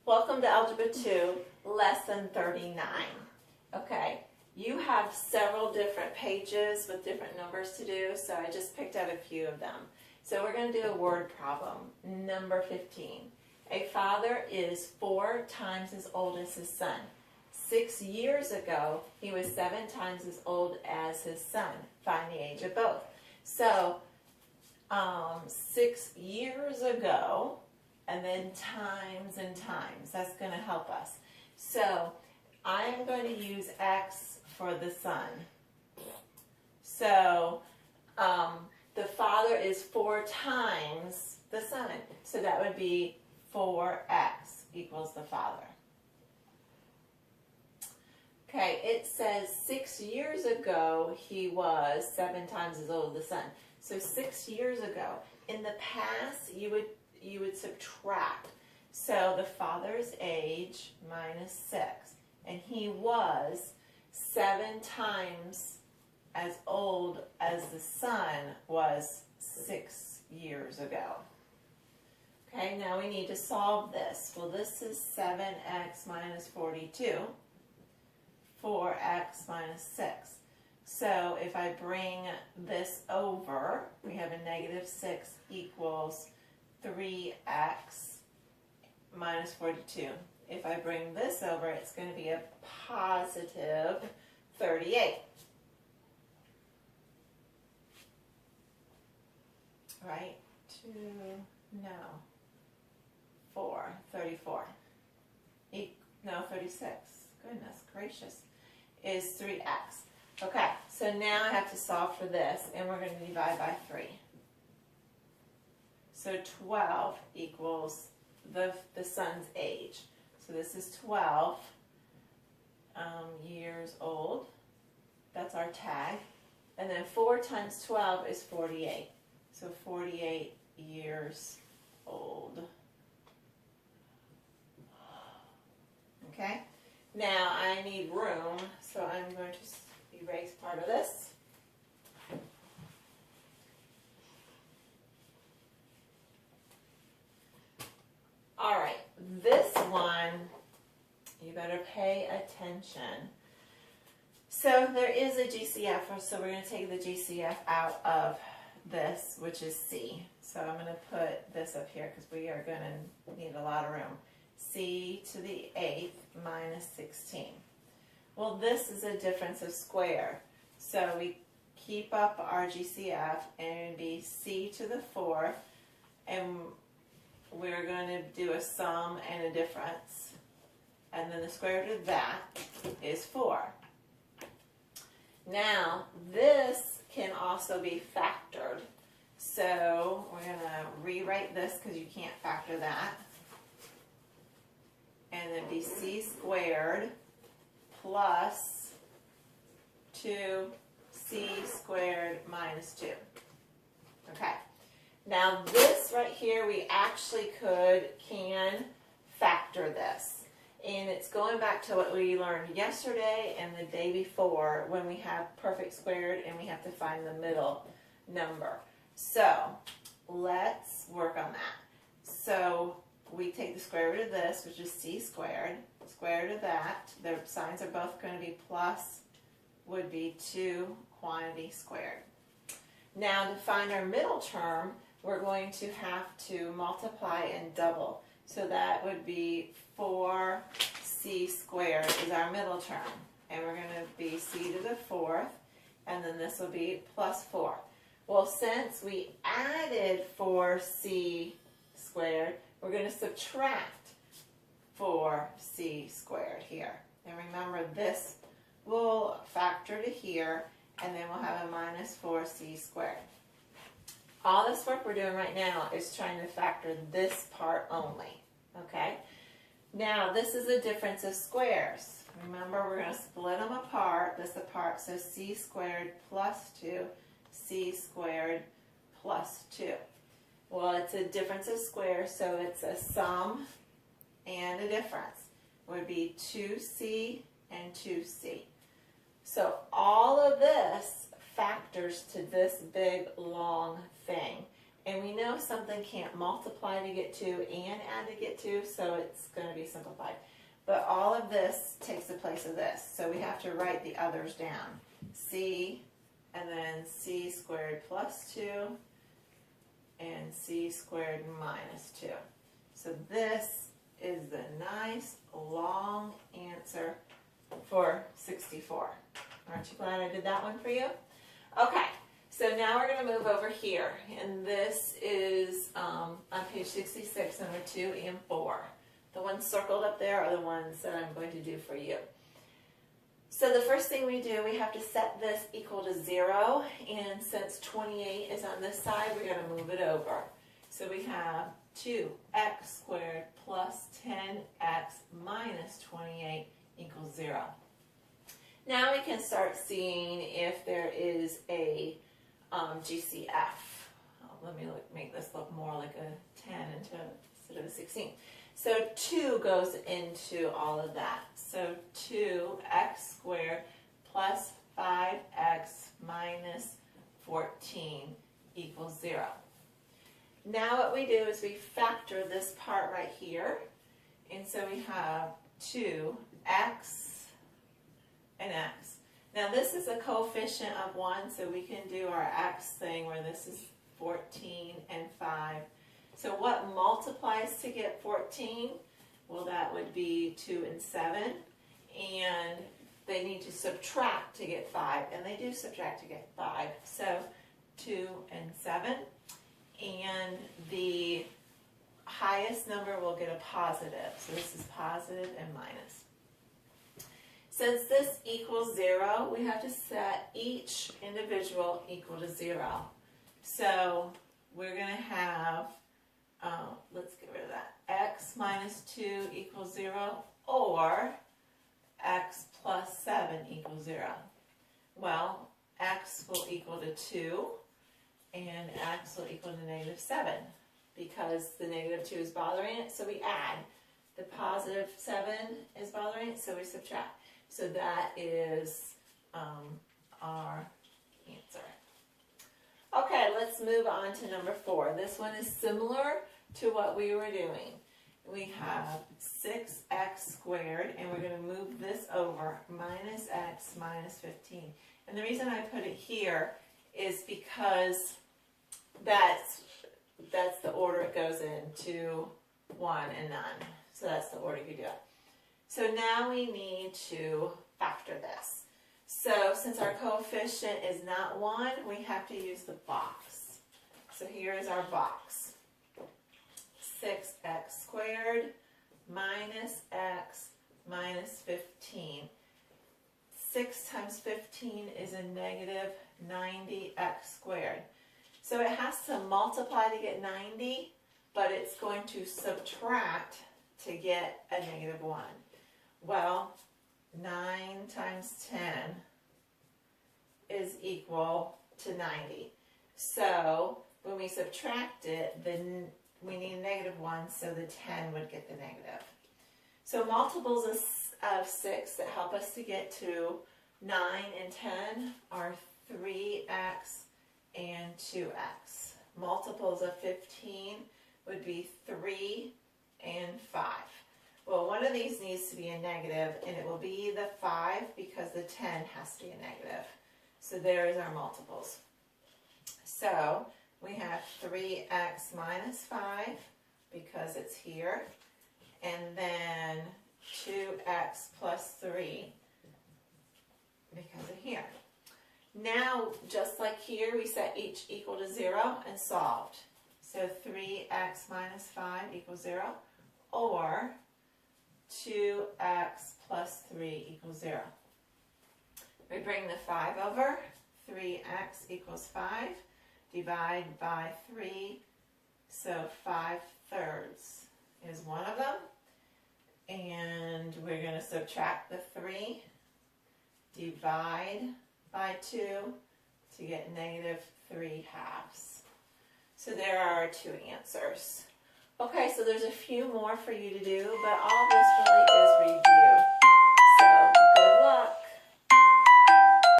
Welcome to Algebra 2, Lesson 39. Okay, you have several different pages with different numbers to do, so I just picked out a few of them. So we're going to do a word problem, number 15. A father is 4 times as old as his son. 6 years ago, he was 7 times as old as his son. Find the age of both. So, 6 years ago, and then times and times. That's going to help us. So I'm going to use X for the son. So the father is 4 times the son. So that would be 4X equals the father. Okay, it says 6 years ago he was 7 times as old as the son. So 6 years ago. In the past, you would subtract. So the father's age minus 6. And he was 7 times as old as the son was 6 years ago. Okay, now we need to solve this. Well, this is 7x minus 42. 4x minus 6. So if I bring this over, we have a negative 6 equals 3x minus 42. If I bring this over, it's going to be a positive 38. Right? 34. No, 36. Goodness gracious. Is 3x. Okay, so now I have to solve for this, and we're going to divide by 3. So 12 equals the son's age. So this is 12 years old. That's our tag. And then 4 times 12 is 48. So 48 years old. Okay? Now I need room, so I'm going to erase part of this. All right, this one, you better pay attention. So there is a GCF, so we're going to take the GCF out of this, which is C. So I'm going to put this up here because we are going to need a lot of room. C to the 8th minus 16. Well, this is a difference of square. So we keep up our GCF and it would be C to the 4th, and we're going to do a sum and a difference. And then the square root of that is 4. Now, this can also be factored. So we're going to rewrite this because you can't factor that. And then be C squared plus 2C squared minus 2. Okay. Now this right here, we actually can factor this. And it's going back to what we learned yesterday and the day before when we have perfect squared and we have to find the middle number. So let's work on that. So we take the square root of this, which is C squared, square root of that. The signs are both going to be plus, would be 2 quantity squared. Now to find our middle term, we're going to have to multiply and double. So that would be 4C squared is our middle term. And we're going to be C to the 4th, and then this will be plus 4. Well, since we added 4C squared, we're going to subtract 4C squared here. And remember, this will factor to here, and then we'll have a minus 4C squared. All this work we're doing right now is trying to factor this part only. Okay? Now, this is a difference of squares. Remember, we're going to split them apart, this apart, so C squared plus 2, C squared plus 2. Well, it's a difference of squares, so it's a sum and a difference. It would be 2C and 2C. So all of this factors to this big long thing. And we know something can't multiply to get 2 and add to get 2, so it's going to be simplified. But all of this takes the place of this, so we have to write the others down. C, and then c squared plus 2, and c squared minus 2. So this is the nice long answer for 64. Aren't you glad I did that one for you? Okay, so now we're going to move over here, and this is on page 66, number 2 and 4. The ones circled up there are the ones that I'm going to do for you. So the first thing we do, we have to set this equal to 0, and since 28 is on this side, we're going to move it over. So we have 2x squared plus 10x minus 28 equals 0. Now we can start seeing if there is a GCF. Let me make this look more like a 10 instead of a 16. So 2 goes into all of that. So 2x squared plus 5x minus 14 equals 0. Now what we do is we factor this part right here. And so we have 2x and x. Now this is a coefficient of 1, so we can do our x thing where this is 14 and 5. So what multiplies to get 14? Well, that would be 2 and 7. And they need to subtract to get 5, and they do subtract to get 5. So 2 and 7. And the highest number will get a positive. So this is positive and minus. Since this equals 0, we have to set each individual equal to 0. So we're going to have, let's get rid of that, x minus 2 equals 0, or x plus 7 equals 0. Well, x will equal to 2, and x will equal to negative 7, because the negative 2 is bothering it, so we add. The positive 7 is bothering it, so we subtract. So that is our answer. Okay, let's move on to number 4. This one is similar to what we were doing. We have 6x squared, and we're going to move this over, minus x minus 15. And the reason I put it here is because that's the order it goes in, 2, 1, and none. So that's the order you do it. So now we need to factor this. So since our coefficient is not 1, we have to use the box. So here is our box. 6x squared minus x minus 15. 6 times 15 is a negative 90x squared. So it has to multiply to get 90, but it's going to subtract to get a negative 1. Well, 9 times 10 is equal to 90. So when we subtract it, then we need a negative 1, so the 10 would get the negative. So multiples of 6 that help us to get to 9 and 10 are 3x and 2x. Multiples of 15 would be 3 and 5. Well, one of these needs to be a negative, and it will be the 5 because the 10 has to be a negative. So there is our multiples. So we have 3x minus 5 because it's here, and then 2x plus 3 because of here. Now, just like here, we set each equal to 0 and solved. So 3x minus 5 equals 0, or 2x plus 3 equals 0. We bring the 5 over, 3x equals 5, divide by 3, so 5/3 is one of them, and we're going to subtract the 3, divide by 2 to get negative 3/2. So there are our 2 answers. Okay, so there's a few more for you to do, but all this really is review. So good luck.